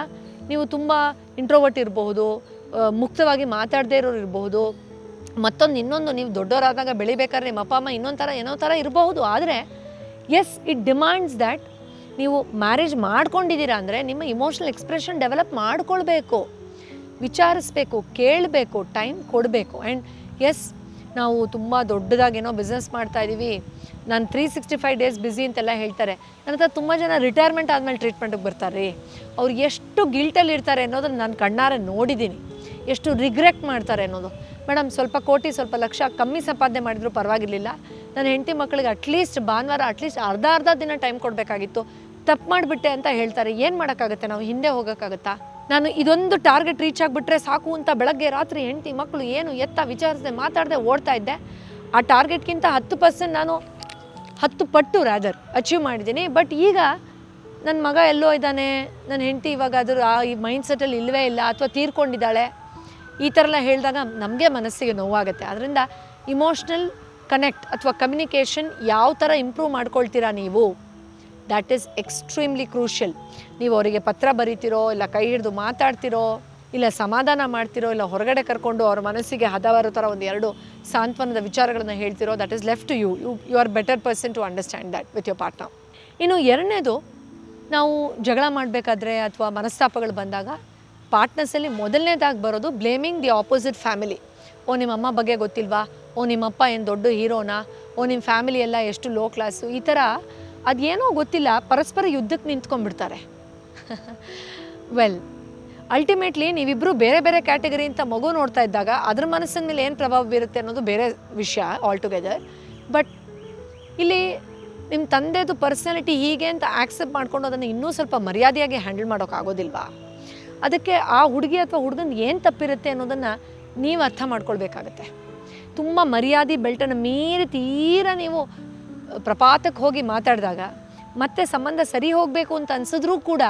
ನೀವು ತುಂಬ ಇಂಟ್ರೋವರ್ಟ್ ಇರಬಹುದು, ಮುಕ್ತವಾಗಿ ಮಾತಾಡದೇ ಇರೋರು ಇರಬಹುದು, ಇನ್ನೊಂದು ನೀವು ದೊಡ್ಡವರಾದಾಗ ಬೆಳಿಬೇಕಾದ್ರೆ ನಿಮ್ಮ ಅಪ್ಪ ಅಮ್ಮ ಇನ್ನೊಂದು ಥರ ಏನೋ ಥರ ಇರಬಹುದು. ಆದರೆ ಎಸ್, ಇಟ್ ಡಿಮ್ಯಾಂಡ್ಸ್ ದ್ಯಾಟ್ ನೀವು ಮ್ಯಾರೇಜ್ ಮಾಡ್ಕೊಂಡಿದ್ದೀರಾ ಅಂದರೆ ನಿಮ್ಮ ಇಮೋಷ್ನಲ್ ಎಕ್ಸ್ಪ್ರೆಷನ್ ಡೆವಲಪ್ ಮಾಡ್ಕೊಳ್ಬೇಕು, ವಿಚಾರಿಸ್ಬೇಕು, ಕೇಳಬೇಕು, ಟೈಮ್ ಕೊಡಬೇಕು. ಆ್ಯಂಡ್ ಎಸ್, ನಾವು ತುಂಬ ದೊಡ್ಡದಾಗೇನೋ ಬಿಸ್ನೆಸ್ ಮಾಡ್ತಾಯಿದ್ದೀವಿ, ನಾನು 365 ಡೇಸ್ ಬ್ಯುಸಿ ಅಂತೆಲ್ಲ ಹೇಳ್ತಾರೆ. ನನ್ನ ಹತ್ರ ತುಂಬ ಜನ ರಿಟೈರ್ಮೆಂಟ್ ಆದಮೇಲೆ ಟ್ರೀಟ್ಮೆಂಟಿಗೆ ಬರ್ತಾರೆ ರೀ. ಅವ್ರು ಎಷ್ಟು ಗಿಲ್ಟಲ್ಲಿ ಇರ್ತಾರೆ ಅನ್ನೋದನ್ನು ನಾನು ಕಣ್ಣಾರೆ ನೋಡಿದ್ದೀನಿ, ಎಷ್ಟು ರಿಗ್ರೆಟ್ ಮಾಡ್ತಾರೆ ಅನ್ನೋದು. ಮೇಡಮ್, ಸ್ವಲ್ಪ ಕೋಟಿ ಸ್ವಲ್ಪ ಲಕ್ಷ ಕಮ್ಮಿ ಸಂಪಾದನೆ ಮಾಡಿದ್ರು ಪರವಾಗಿರಲಿಲ್ಲ, ನನ್ನ ಹೆಂಡತಿ ಮಕ್ಕಳಿಗೆ ಅಟ್ಲೀಸ್ಟ್ ಭಾನುವಾರ ಅಟ್ಲೀಸ್ಟ್ ಅರ್ಧ ದಿನ ಟೈಮ್ ಕೊಡಬೇಕಾಗಿತ್ತು, ತಪ್ಪು ಮಾಡಿಬಿಟ್ಟೆ ಅಂತ ಹೇಳ್ತಾರೆ. ಏನು ಮಾಡೋಕ್ಕಾಗುತ್ತೆ? ನಾವು ಹಿಂದೆ ಹೋಗೋಕ್ಕಾಗುತ್ತಾ? ನಾನು ಇದೊಂದು ಟಾರ್ಗೆಟ್ ರೀಚ್ ಆಗಿಬಿಟ್ರೆ ಸಾಕು ಅಂತ ಬೆಳಗ್ಗೆ ರಾತ್ರಿ ಹೆಂಡತಿ ಮಕ್ಕಳು ಏನು ಎತ್ತ ವಿಚಾರಿಸದೆ ಮಾತಾಡದೆ ಓಡ್ತಾ ಇದ್ದೆ. ಆ ಟಾರ್ಗೆಟ್ಗಿಂತ 10% ನಾನು 10 ಪಟ್ಟು ರಾದರ್ ಅಚೀವ್ ಮಾಡಿದ್ದೀನಿ. ಬಟ್ ಈಗ ನನ್ನ ಮಗ ಎಲ್ಲೋ ಇದ್ದಾನೆ, ನನ್ನ ಹೆಂಡತಿ ಇವಾಗ ಈ ಮೈಂಡ್ಸೆಟ್ಟಲ್ಲಿ ಇಲ್ಲವೇ ಇಲ್ಲ, ಅಥವಾ ತೀರ್ಕೊಂಡಿದ್ದಾಳೆ, ಈ ಥರ ಎಲ್ಲ ಹೇಳಿದಾಗ ನಮಗೆ ಮನಸ್ಸಿಗೆ ನೋವಾಗುತ್ತೆ. ಅದರಿಂದ ಇಮೋಷ್ನಲ್ ಕನೆಕ್ಟ್ ಅಥವಾ ಕಮ್ಯುನಿಕೇಷನ್ ಯಾವ ಥರ ಇಂಪ್ರೂವ್ ಮಾಡ್ಕೊಳ್ತೀರಾ ನೀವು, ದ್ಯಾಟ್ ಈಸ್ ಎಕ್ಸ್ಟ್ರೀಮ್ಲಿ ಕ್ರೂಷಿಯಲ್. ನೀವು ಅವರಿಗೆ ಪತ್ರ ಬರೀತಿರೋ, ಇಲ್ಲ ಕೈ ಹಿಡಿದು ಮಾತಾಡ್ತಿರೋ, ಇಲ್ಲ ಸಮಾಧಾನ ಮಾಡ್ತಿರೋ, ಇಲ್ಲ ಹೊರಗಡೆ ಕರ್ಕೊಂಡು ಅವ್ರ ಮನಸ್ಸಿಗೆ ಹದವಾರೋ ಥರ 1-2 ಸಾಂತ್ವನದ ವಿಚಾರಗಳನ್ನು ಹೇಳ್ತಿರೋ, that is left to you are better person to understand that with your partner. ಇನ್ನು ಎರಡನೇದು, ನಾವು ಜಗಳ ಮಾಡಬೇಕಾದ್ರೆ ಅಥವಾ ಮನಸ್ತಾಪಗಳು ಬಂದಾಗ ಪಾರ್ಟ್ನರ್ಸಲ್ಲಿ ಮೊದಲನೇದಾಗಿ ಬರೋದು ಬ್ಲೇಮಿಂಗ್ ದಿ ಆಪೋಸಿಟ್ ಫ್ಯಾಮಿಲಿ. ನಿಮ್ಮಮ್ಮ ಬಗ್ಗೆ ಗೊತ್ತಿಲ್ವಾ, ನಿಮ್ಮಪ್ಪ ಏನು ದೊಡ್ಡ ಹೀರೋನಾ, ನಿಮ್ಮ ಫ್ಯಾಮಿಲಿ ಎಲ್ಲ ಎಷ್ಟು ಲೋ ಕ್ಲಾಸು, ಈ ಥರ ಅದೇನೋ ಗೊತ್ತಿಲ್ಲ ಪರಸ್ಪರ ಯುದ್ಧಕ್ಕೆ ನಿಂತ್ಕೊಂಡ್ಬಿಡ್ತಾರೆ. ವೆಲ್, ಅಲ್ಟಿಮೇಟ್ಲಿ ನೀವಿಬ್ಬರು ಬೇರೆ ಬೇರೆ ಕ್ಯಾಟಗರಿ ಅಂತ ಮಗು ನೋಡ್ತಾ ಇದ್ದಾಗ ಅದ್ರ ಮನಸ್ಸಿನ ಮೇಲೆ ಏನು ಪ್ರಭಾವ ಬೀರುತ್ತೆ ಅನ್ನೋದು ಬೇರೆ ವಿಷಯ ಆಲ್ ಟುಗೆದರ್. ಬಟ್ ಇಲ್ಲಿ ನಿಮ್ಮ ತಂದೆದು ಪರ್ಸನಾಲಿಟಿ ಹೀಗೆ ಅಂತ ಆಕ್ಸೆಪ್ಟ್ ಮಾಡ್ಕೊಂಡು ಅದನ್ನು ಇನ್ನೂ ಸ್ವಲ್ಪ ಮರ್ಯಾದೆಯಾಗಿ ಹ್ಯಾಂಡಲ್ ಮಾಡೋಕ್ಕಾಗೋದಿಲ್ವಾ? ಅದಕ್ಕೆ ಆ ಹುಡುಗಿ ಅಥವಾ ಹುಡುಗನ ಏನು ತಪ್ಪಿರುತ್ತೆ ಅನ್ನೋದನ್ನು ನೀವು ಅರ್ಥ ಮಾಡ್ಕೊಳ್ಬೇಕಾಗತ್ತೆ. ತುಂಬ ಮರ್ಯಾದೆ ಬೆಲ್ಟನ್ನು ಮೀರಿ ತೀರಾ ನೀವು ಪ್ರಪಾತಕ್ಕೆ ಹೋಗಿ ಮಾತಾಡಿದಾಗ ಮತ್ತೆ ಸಂಬಂಧ ಸರಿ ಹೋಗಬೇಕು ಅಂತ ಅನಿಸಿದ್ರೂ ಕೂಡ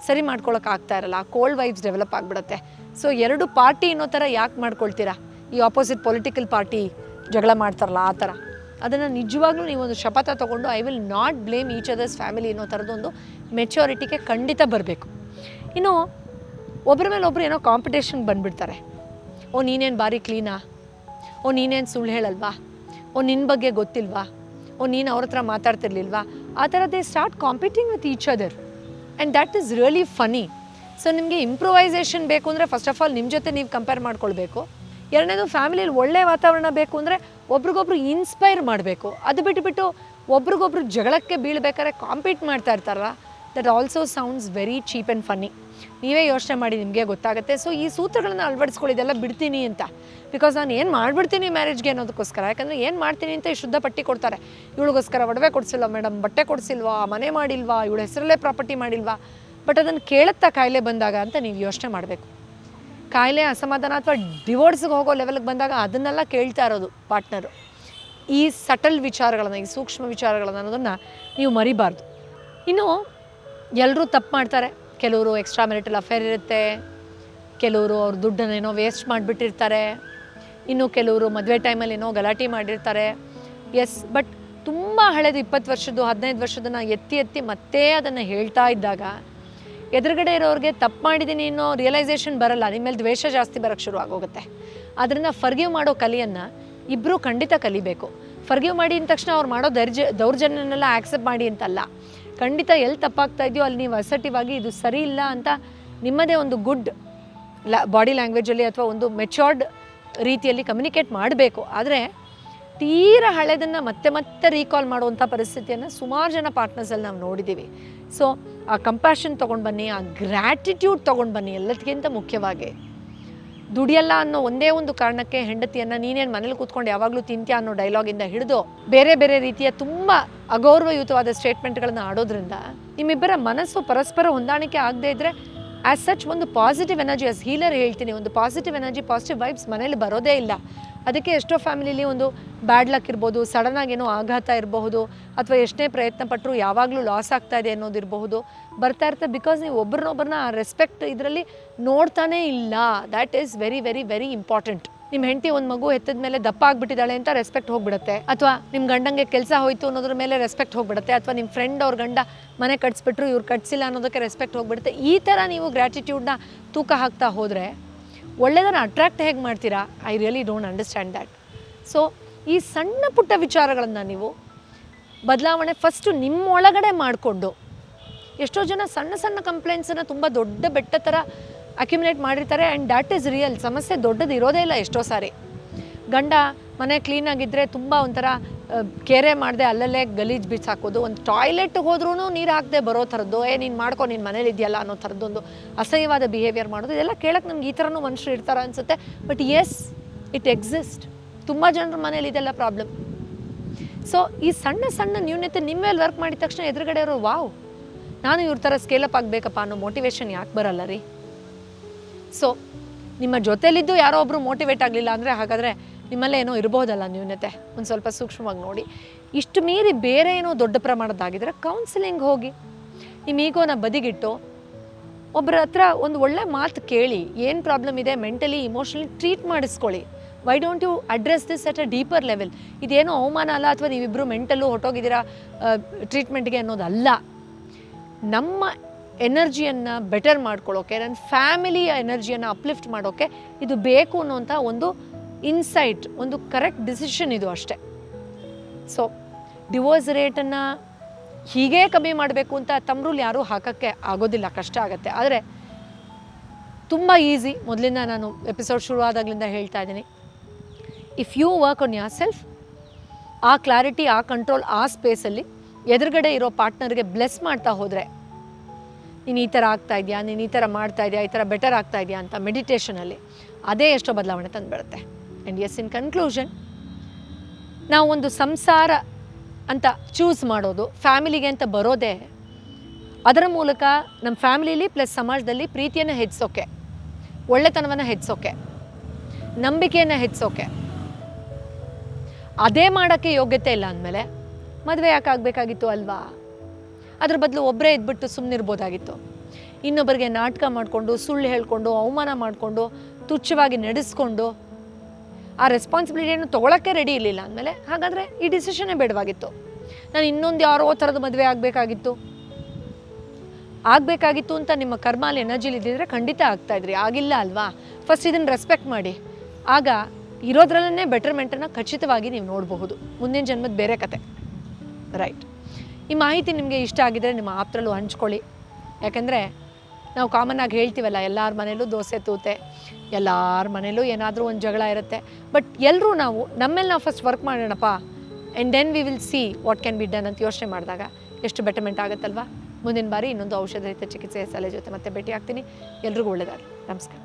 ಸರಿ ಮಾಡ್ಕೊಳಕ್ಕೆ ಆಗ್ತಾ ಇರಲ್ಲ, ಕೋಲ್ಡ್ ವೈಬ್ಸ್ ಡೆವಲಪ್ ಆಗಿಬಿಡುತ್ತೆ. ಸೊ 2 ಪಾರ್ಟಿ ಅನ್ನೋ ಥರ ಯಾಕೆ ಮಾಡ್ಕೊಳ್ತೀರಾ? ಈ ಆಪೋಸಿಟ್ ಪೊಲಿಟಿಕಲ್ ಪಾರ್ಟಿ ಜಗಳ ಮಾಡ್ತಾರಲ್ಲ ಆ ಥರ, ಅದನ್ನು ನಿಜವಾಗ್ಲೂ ನೀವೊಂದು ಶಪಥ ತೊಗೊಂಡು I will not blame each others family ಅನ್ನೋ ಥರದೊಂದು ಮೆಚ್ಯೂರಿಟಿಗೆ ಖಂಡಿತ ಬರಬೇಕು. ಇನ್ನು ಒಬ್ಬರ ಮೇಲೆ ಒಬ್ಬರು ಏನೋ ಕಾಂಪಿಟೇಷನ್ಗೆ ಬಂದುಬಿಡ್ತಾರೆ. ನೀನೇನು ಭಾರಿ ಕ್ಲೀನಾ, ನೀನೇನು ಸುಳ್ಳು ಹೇಳಲ್ವಾ, ನಿನ್ನ ಬಗ್ಗೆ ಗೊತ್ತಿಲ್ವಾ, ನೀನು ಅವ್ರ ಹತ್ರ ಮಾತಾಡ್ತಿರ್ಲಿಲ್ವಾ, ಆ ಥರ they start competing with each other and that is really funny. So ನಿಮಗೆ ಇಂಪ್ರೂವೈಸೇಷನ್ ಬೇಕು ಅಂದರೆ ಫಸ್ಟ್ ಆಫ್ ಆಲ್ ನಿಮ್ಮ ಜೊತೆ ನೀವು ಕಂಪೇರ್ ಮಾಡ್ಕೊಳ್ಬೇಕು. ಎರಡನೇದು, ಫ್ಯಾಮಿಲಿಯಲ್ಲಿ ಒಳ್ಳೆ ವಾತಾವರಣ ಬೇಕು ಅಂದರೆ ಒಬ್ರಿಗೊಬ್ರು ಇನ್ಸ್ಪೈರ್ ಮಾಡಬೇಕು. ಅದು ಬಿಟ್ಟುಬಿಟ್ಟು ಒಬ್ರಿಗೊಬ್ರು ಜಗಳಕ್ಕೆ ಬೀಳ್ಬೇಕಾದ್ರೆ ಕಾಂಪೀಟ್ ಮಾಡ್ತಾ ಇರ್ತಾರಲ್ಲ, that also sounds very cheap and funny. ನೀವೇ ಯೋಚನೆ ಮಾಡಿ, ನಿಮಗೆ ಗೊತ್ತಾಗುತ್ತೆ. ಸೊ ಈ ಸೂತ್ರಗಳನ್ನು ಅಳವಡಿಸ್ಕೊಳ್ಳಿ, ಇದೆಲ್ಲ ಬಿಡ್ತೀನಿ ಅಂತ. ಬಿಕಾಸ್ ನಾನು ಏನು ಮಾಡಿಬಿಡ್ತೀನಿ ಮ್ಯಾರೇಜ್ಗೆ ಅನ್ನೋದಕ್ಕೋಸ್ಕರ, ಯಾಕಂದರೆ ಏನು ಮಾಡ್ತೀನಿ ಅಂತ ಶುದ್ಧ ಪಟ್ಟಿ ಕೊಡ್ತಾರೆ. ಇವಳಿಗೋಸ್ಕರ ಒಡವೆ ಕೊಡಿಸಿಲ್ವಾ ಮೇಡಮ್, ಬಟ್ಟೆ ಕೊಡಿಸಿಲ್ವಾ, ಮನೆ ಮಾಡಿಲ್ವಾ, ಇವಳ ಹೆಸರಲ್ಲೇ ಪ್ರಾಪರ್ಟಿ ಮಾಡಿಲ್ವಾ. ಬಟ್ ಅದನ್ನು ಕೇಳುತ್ತಾ ಕಾಯಿಲೆ ಬಂದಾಗ ಅಂತ ನೀವು ಯೋಚನೆ ಮಾಡಬೇಕು. ಕಾಯಿಲೆ ಅಸಮಾಧಾನ ಅಥವಾ ಡಿವೋರ್ಸ್ಗೆ ಹೋಗೋ ಲೆವೆಲ್ಗೆ ಬಂದಾಗ ಅದನ್ನೆಲ್ಲ ಕೇಳ್ತಾ ಇರೋದು ಪಾರ್ಟ್ನರು. ಈ ಸಟಲ್ ವಿಚಾರಗಳನ್ನು, ಈ ಸೂಕ್ಷ್ಮ ವಿಚಾರಗಳನ್ನು ಅನ್ನೋದನ್ನು ನೀವು ಮರಿಬಾರ್ದು. ಇನ್ನು ಎಲ್ಲರೂ ತಪ್ಪು ಮಾಡ್ತಾರೆ. ಕೆಲವರು ಎಕ್ಸ್ಟ್ರಾ ಮ್ಯಾರಿಟಲ್ ಅಫೇರ್ ಇರುತ್ತೆ, ಕೆಲವರು ಅವ್ರ ದುಡ್ಡನ್ನೇನೋ ವೇಸ್ಟ್ ಮಾಡಿಬಿಟ್ಟಿರ್ತಾರೆ, ಇನ್ನು ಕೆಲವರು ಮದುವೆ ಟೈಮಲ್ಲಿ ಏನೋ ಗಲಾಟೆ ಮಾಡಿರ್ತಾರೆ. ಎಸ್, ಬಟ್ ತುಂಬ ಹಳೆದು 20 ವರ್ಷದ್ದು 15 ವರ್ಷದನ್ನು ಎತ್ತಿ ಮತ್ತೆ ಅದನ್ನು ಹೇಳ್ತಾ ಇದ್ದಾಗ ಎದುರುಗಡೆ ಇರೋರಿಗೆ ತಪ್ಪು ಮಾಡಿದ್ದೀನಿ ಅನ್ನೋ ರಿಯಲೈಸೇಷನ್ ಬರಲ್ಲ, ನಿಮ್ಮ ಮೇಲೆ ದ್ವೇಷ ಜಾಸ್ತಿ ಬರೋಕ್ಕೆ ಶುರು ಆಗೋಗುತ್ತೆ. ಅದರಿಂದ ಫರ್ಗಿವ್ ಮಾಡೋ ಕಲೆಯನ್ನು ಇಬ್ಬರು ಖಂಡಿತ ಕಲಿಬೇಕು. ಫರ್ಗಿವ್ ಮಾಡಿ ಅಂದ ತಕ್ಷಣ ಅವ್ರು ಮಾಡೋ ದೌರ್ಜನ್ಯನೆಲ್ಲ ಆ್ಯಕ್ಸೆಪ್ಟ್ ಮಾಡಿ ಅಂತಲ್ಲ, ಖಂಡಿತ ಎಲ್ಲಿ ತಪ್ಪಾಗ್ತಾ ಇದೆಯೋ ಅಲ್ಲಿ ನೀವು ಅಸರ್ಟಿವ್ ಆಗಿ ಇದು ಸರಿ ಇಲ್ಲ ಅಂತ ನಿಮ್ಮದೇ ಒಂದು ಗುಡ್ ಬಾಡಿ ಲ್ಯಾಂಗ್ವೇಜಲ್ಲಿ ಅಥವಾ ಒಂದು ಮೆಚ್ಯೂರ್ಡ್ ರೀತಿಯಲ್ಲಿ ಕಮ್ಯುನಿಕೇಟ್ ಮಾಡಬೇಕು. ಆದರೆ ತೀರ ಹಳೆದನ್ನು ಮತ್ತೆ ರೀಕಾಲ್ ಮಾಡುವಂಥ ಪರಿಸ್ಥಿತಿಯನ್ನು ಸುಮಾರು ಜನ ಪಾರ್ಟ್ನರ್ಸಲ್ಲಿ ನಾವು ನೋಡಿದ್ದೀವಿ. ಸೊ ಆ ಕಂಪ್ಯಾಷನ್ ತೊಗೊಂಡು ಬನ್ನಿ, ಆ ಗ್ರ್ಯಾಟಿಟ್ಯೂಡ್ ತೊಗೊಂಡು ಬನ್ನಿ. ಎಲ್ಲದಕ್ಕಿಂತ ಮುಖ್ಯವಾಗಿ ದುಡಿಯಲ್ಲ ಅನ್ನೋ ಒಂದೇ ಒಂದು ಕಾರಣಕ್ಕೆ ಹೆಂಡತಿಯನ್ನು ನೀನೇನು ಮನೇಲಿ ಕೂತ್ಕೊಂಡು ಯಾವಾಗಲೂ ತಿಂತ್ಯಾ ಅನ್ನೋ ಡೈಲಾಗಿಂದ ಹಿಡಿದು ಬೇರೆ ಬೇರೆ ರೀತಿಯ ತುಂಬ ಅಗೌರವಯುತವಾದ ಸ್ಟೇಟ್ಮೆಂಟ್ಗಳನ್ನು ಆಡೋದ್ರಿಂದ ನಿಮ್ಮಿಬ್ಬರ ಮನಸ್ಸು ಪರಸ್ಪರ ಹೊಂದಾಣಿಕೆ ಆಗದೇ ಇದ್ದರೆ ಆ್ಯಸ್ ಸಚ್ ಒಂದು ಪಾಸಿಟಿವ್ ಎನರ್ಜಿ, ಆಸ್ ಹೀಲರ್ ಹೇಳ್ತೀನಿ, ಒಂದು ಪಾಸಿಟಿವ್ ಎನರ್ಜಿ, ಪಾಸಿಟಿವ್ ವೈಬ್ಸ್ ಮನೇಲಿ ಬರೋದೇ ಇಲ್ಲ. ಅದಕ್ಕೆ ಎಷ್ಟೋ ಫ್ಯಾಮಿಲಿಲಿ ಒಂದು ಬ್ಯಾಡ್ ಲಕ್ ಇರ್ಬೋದು, ಸಡನ್ನಾಗಿ ಏನೋ ಆಘಾತ ಇರಬಹುದು, ಅಥವಾ ಎಷ್ಟೇ ಪ್ರಯತ್ನ ಪಟ್ಟರು ಯಾವಾಗಲೂ ಲಾಸ್ ಆಗ್ತಾ ಇದೆ ಅನ್ನೋದಿರಬಹುದು, ಬರ್ತಾ ಇರ್ತದೆ. ಬಿಕಾಸ್ ನೀವು ಒಬ್ಬರನ್ನೊಬ್ಬರನ್ನ ಆ ರೆಸ್ಪೆಕ್ಟ್ ಇದರಲ್ಲಿ ನೋಡ್ತಾನೇ ಇಲ್ಲ. That is very very very important. ನಿಮ್ಮ ಹೆಂಡತಿ ಒಂದು ಮಗು ಹೆತ್ತದ ಮೇಲೆ ದಪ್ಪ ಆಗಿಬಿಟ್ಟಿದ್ದಾಳೆ ಅಂತ ರೆಸ್ಪೆಕ್ಟ್ ಹೋಗ್ಬಿಡುತ್ತೆ, ಅಥವಾ ನಿಮ್ಮ ಗಂಡಂಗೆ ಕೆಲಸ ಹೋಯಿತು ಅನ್ನೋದ್ರ ಮೇಲೆ ರೆಸ್ಪೆಕ್ಟ್ ಹೋಗ್ಬಿಡುತ್ತೆ, ಅಥವಾ ನಿಮ್ಮ ಫ್ರೆಂಡ್ ಅವ್ರ ಗಂಡ ಮನೆ ಕಟ್ಸ್ಬಿಟ್ರು ಇವ್ರು ಕಟ್ಸಿಲ್ಲ ಅನ್ನೋದಕ್ಕೆ ರೆಸ್ಪೆಕ್ಟ್ ಹೋಗ್ಬಿಡುತ್ತೆ. ಈ ಥರ ನೀವು ಗ್ರ್ಯಾಟಿಟ್ಯೂಡ್ನ ತೂಕ ಹಾಕ್ತಾ ಹೋದರೆ ಒಳ್ಳೆಯದನ್ನು ಅಟ್ರ್ಯಾಕ್ಟ್ ಹೇಗೆ ಮಾಡ್ತೀರಾ? I really don't understand that. So ಈ ಸಣ್ಣ ಪುಟ್ಟ ವಿಚಾರಗಳನ್ನು ನೀವು ಬದಲಾವಣೆ ಫಸ್ಟು ನಿಮ್ಮೊಳಗಡೆ ಮಾಡಿಕೊಂಡು, ಎಷ್ಟೋ ಜನ ಸಣ್ಣ ಸಣ್ಣ ಕಂಪ್ಲೇಂಟ್ಸನ್ನು ತುಂಬ ದೊಡ್ಡ ಬೆಟ್ಟ ಥರ ಅಕ್ಯುಮುಲೇಟ್ ಮಾಡಿರ್ತಾರೆ. And that is real. ಸಮಸ್ಯೆ ದೊಡ್ಡದು ಇರೋದೇ ಇಲ್ಲ. ಎಷ್ಟೋ ಸಾರಿ ಗಂಡ ಮನೆ ಕ್ಲೀನಾಗಿದ್ದರೆ ತುಂಬ ಒಂಥರ ಕೇರೆ ಮಾಡದೆ ಅಲ್ಲಲ್ಲೇ ಗಲೀಜು ಬಿಸಾಕೋದು, ಒಂದು ಟಾಯ್ಲೆಟ್ಗೆ ಹೋದ್ರೂ ನೀರು ಹಾಕದೆ ಬರೋ ಥರದ್ದು, ನೀನು ಮಾಡ್ಕೊ ನೀನು ಮನೇಲಿ ಇದೆಯಲ್ಲ ಅನ್ನೋ ಥರದ್ದೊಂದು ಅಸಹ್ಯವಾದ ಬಿಹೇವಿಯರ್ ಮಾಡೋದು. ಇದೆಲ್ಲ ಕೇಳೋಕ್ಕೆ ನಮ್ಗೆ ಈ ಥರನೂ ಮನುಷ್ಯರು ಇರ್ತಾರೆ ಅನಿಸುತ್ತೆ. But yes, it exist. ತುಂಬ ಜನರ ಮನೇಲಿ ಇದೆಲ್ಲ ಪ್ರಾಬ್ಲಮ್. ಸೊ ಈ ಸಣ್ಣ ಸಣ್ಣ ನ್ಯೂನ್ಯತೆ ನಿಮ್ಮ ಮೇಲೆ ವರ್ಕ್ ಮಾಡಿದ ತಕ್ಷಣ ಎದುರುಗಡೆ ಅವರು ವಾವ್, ನಾನು ಇವ್ರ ಥರ ಸ್ಕೇಲಪ್ ಆಗಬೇಕಪ್ಪ ಅನ್ನೋ ಮೋಟಿವೇಶನ್ ಯಾಕೆ ಬರಲ್ಲ ರೀ? ಸೊ ನಿಮ್ಮ ಜೊತೆಲಿದ್ದು ಯಾರೋ ಒಬ್ಬರು ಮೋಟಿವೇಟ್ ಆಗಲಿಲ್ಲ ಅಂದರೆ ಹಾಗಾದರೆ ನಿಮ್ಮಲ್ಲೇ ಏನೋ ಇರ್ಬೋದಲ್ಲ ನ್ಯೂನತೆ. ಒಂದು ಸ್ವಲ್ಪ ಸೂಕ್ಷ್ಮವಾಗಿ ನೋಡಿ. ಇಷ್ಟು ಮೀರಿ ಬೇರೆ ಏನೋ ದೊಡ್ಡ ಪ್ರಮಾಣದಾಗಿದ್ದರೆ ಕೌನ್ಸಿಲಿಂಗ್ ಹೋಗಿ ನಿಮ್ಮ ಈಗೋನ ಬದಿಗಿಟ್ಟು ಒಬ್ಬರ ಹತ್ರ ಒಂದು ಒಳ್ಳೆ ಮಾತು ಕೇಳಿ, ಏನು ಪ್ರಾಬ್ಲಮ್ ಇದೆ ಮೆಂಟಲಿ ಇಮೋಷನಲಿ ಟ್ರೀಟ್ ಮಾಡಿಸ್ಕೊಳ್ಳಿ. Why don't you address this at a deeper level? ಇದೇನೋ ಅವಮಾನ ಅಲ್ಲ, ಅಥವಾ ನೀವಿಬ್ಬರು ಮೆಂಟಲ್ಲು ಹೊಟ್ಟೋಗಿದ್ದೀರಾ ಟ್ರೀಟ್ಮೆಂಟ್ಗೆ ಅನ್ನೋದಲ್ಲ. ನಮ್ಮ ಎನರ್ಜಿಯನ್ನು ಬೆಟರ್ ಮಾಡ್ಕೊಳ್ಳೋಕೆ, ನನ್ನ ಫ್ಯಾಮಿಲಿಯ ಎನರ್ಜಿಯನ್ನು ಅಪ್ಲಿಫ್ಟ್ ಮಾಡೋಕ್ಕೆ ಇದು ಬೇಕು ಅನ್ನೋಂಥ ಒಂದು ಇನ್ಸೈಟ್, ಒಂದು ಕರೆಕ್ಟ್ ಡಿಸಿಷನ್ ಇದು ಅಷ್ಟೆ. ಸೊ ಡಿವೋರ್ಸ್ ರೇಟನ್ನು ಹೀಗೇ ಕಮ್ಮಿ ಮಾಡಬೇಕು ಅಂತ ತಮ್ಮ ಯಾರೂ ಹಾಕೋಕ್ಕೆ ಆಗೋದಿಲ್ಲ, ಕಷ್ಟ ಆಗುತ್ತೆ. ಆದರೆ ತುಂಬ ಈಸಿ. ಮೊದಲಿಂದ ನಾನು ಎಪಿಸೋಡ್ ಶುರುವಾದಾಗಲಿಂದ ಹೇಳ್ತಾ ಇದ್ದೀನಿ, if you work on yourself, ಆ ಕ್ಲಾರಿಟಿ, ಆ ಕಂಟ್ರೋಲ್, ಆ ಸ್ಪೇಸಲ್ಲಿ ಎದುರುಗಡೆ ಇರೋ ಪಾರ್ಟ್ನರ್ಗೆ ಬ್ಲೆಸ್ ಮಾಡ್ತಾ ಹೋದರೆ, ನೀನು ಈ ಥರ ಆಗ್ತಾ ಇದೆಯಾ, ನೀನು ಈ ಥರ ಮಾಡ್ತಾ ಇದೆಯಾ, ಈ ಥರ ಬೆಟರ್ ಆಗ್ತಾ ಇದೆಯಾ ಅಂತ ಮೆಡಿಟೇಷನಲ್ಲಿ ಅದೇ ಎಷ್ಟೋ ಬದಲಾವಣೆ ತಂದುಬಿಡುತ್ತೆ. ಆ್ಯಂಡ್ ಎಸ್, ಇನ್ ಕನ್ಕ್ಲೂಷನ್, ನಾವು ಒಂದು ಸಂಸಾರ ಅಂತ ಚೂಸ್ ಮಾಡೋದು, ಫ್ಯಾಮಿಲಿಗೆ ಅಂತ ಬರೋದೇ, ಅದರ ಮೂಲಕ ನಮ್ಮ ಫ್ಯಾಮಿಲಿಲಿ ಪ್ಲಸ್ ಸಮಾಜದಲ್ಲಿ ಪ್ರೀತಿಯನ್ನು ಹೆಚ್ಚಿಸೋಕೆ, ಒಳ್ಳೆತನವನ್ನು ಹೆಚ್ಚಿಸೋಕೆ, ನಂಬಿಕೆಯನ್ನು ಹೆಚ್ಚಿಸೋಕೆ. ಅದೇ ಮಾಡೋಕ್ಕೆ ಯೋಗ್ಯತೆ ಇಲ್ಲ ಅಂದಮೇಲೆ ಮದುವೆ ಯಾಕೆ ಆಗಬೇಕಾಗಿತ್ತು ಅಲ್ವಾ? ಅದ್ರ ಬದಲು ಒಬ್ಬರೇ ಇದ್ಬಿಟ್ಟು ಸುಮ್ಮನಿರ್ಬೋದಾಗಿತ್ತು. ಇನ್ನೊಬ್ಬರಿಗೆ ನಾಟಕ ಮಾಡಿಕೊಂಡು, ಸುಳ್ಳು ಹೇಳ್ಕೊಂಡು, ಅವಮಾನ ಮಾಡಿಕೊಂಡು, ತುಚ್ಛವಾಗಿ ನಡೆಸ್ಕೊಂಡು ಆ ರೆಸ್ಪಾನ್ಸಿಬಿಲಿಟಿಯನ್ನು ತೊಗೊಳಕ್ಕೆ ರೆಡಿ ಇರಲಿಲ್ಲ ಅಂದಮೇಲೆ ಹಾಗಾದರೆ ಈ ಡಿಸಿಷನ್ನೇ ಬೇಡವಾಗಿತ್ತು. ನಾನು ಇನ್ನೊಂದು ಯಾರೋ ಥರದ ಮದುವೆ ಆಗಬೇಕಾಗಿತ್ತು ಅಂತ ನಿಮ್ಮ ಕರ್ಮಾಲಿ ಎನರ್ಜಿಲಿ ಇದ್ದಿದ್ರೆ ಖಂಡಿತ ಆಗ್ತಾಯಿದ್ರಿ. ಆಗಿಲ್ಲ ಅಲ್ವಾ? ಫಸ್ಟ್ ಇದನ್ನು ರೆಸ್ಪೆಕ್ಟ್ ಮಾಡಿ, ಆಗ ಇರೋದ್ರಲ್ಲೇ ಬೆಟರ್ಮೆಂಟನ್ನು ಖಚಿತವಾಗಿ ನೀವು ನೋಡಬಹುದು. ಮುಂದಿನ ಜನ್ಮದ ಬೇರೆ ಕತೆ. ರೈಟ್. ಈ ಮಾಹಿತಿ ನಿಮಗೆ ಇಷ್ಟ ಆಗಿದರೆ ನಿಮ್ಮ ಆಪ್ತರಲ್ಲೂ ಹಂಚ್ಕೊಳ್ಳಿ. ಯಾಕೆಂದರೆ ನಾವು ಕಾಮನ್ನಾಗಿ ಹೇಳ್ತೀವಲ್ಲ, ಎಲ್ಲರ ಮನೇಲೂ ದೋಸೆ ತೂತೆ, ಎಲ್ಲರ ಮನೇಲೂ ಏನಾದರೂ ಒಂದು ಜಗಳ ಇರುತ್ತೆ. ಬಟ್ ಎಲ್ಲರೂ ನಾವು ನಮ್ಮೇಲೆ ನಾವು ಫಸ್ಟ್ ವರ್ಕ್ ಮಾಡೋಣಪ್ಪ, and then we will see what can be done ಅಂತ ಯೋಚನೆ ಮಾಡಿದಾಗ ಎಷ್ಟು ಬೆಟರ್ಮೆಂಟ್ ಆಗುತ್ತಲ್ವ? ಮುಂದಿನ ಬಾರಿ ಇನ್ನೊಂದು ಔಷಧ ರಹಿತ ಚಿಕಿತ್ಸೆಯ ಸಲಹೆ ಜೊತೆ ಮತ್ತೆ ಭೇಟಿ ಆಗ್ತೀನಿ. ಎಲ್ರಿಗೂ ಒಳ್ಳೆಯದಾಗಲಿ. ನಮಸ್ಕಾರ.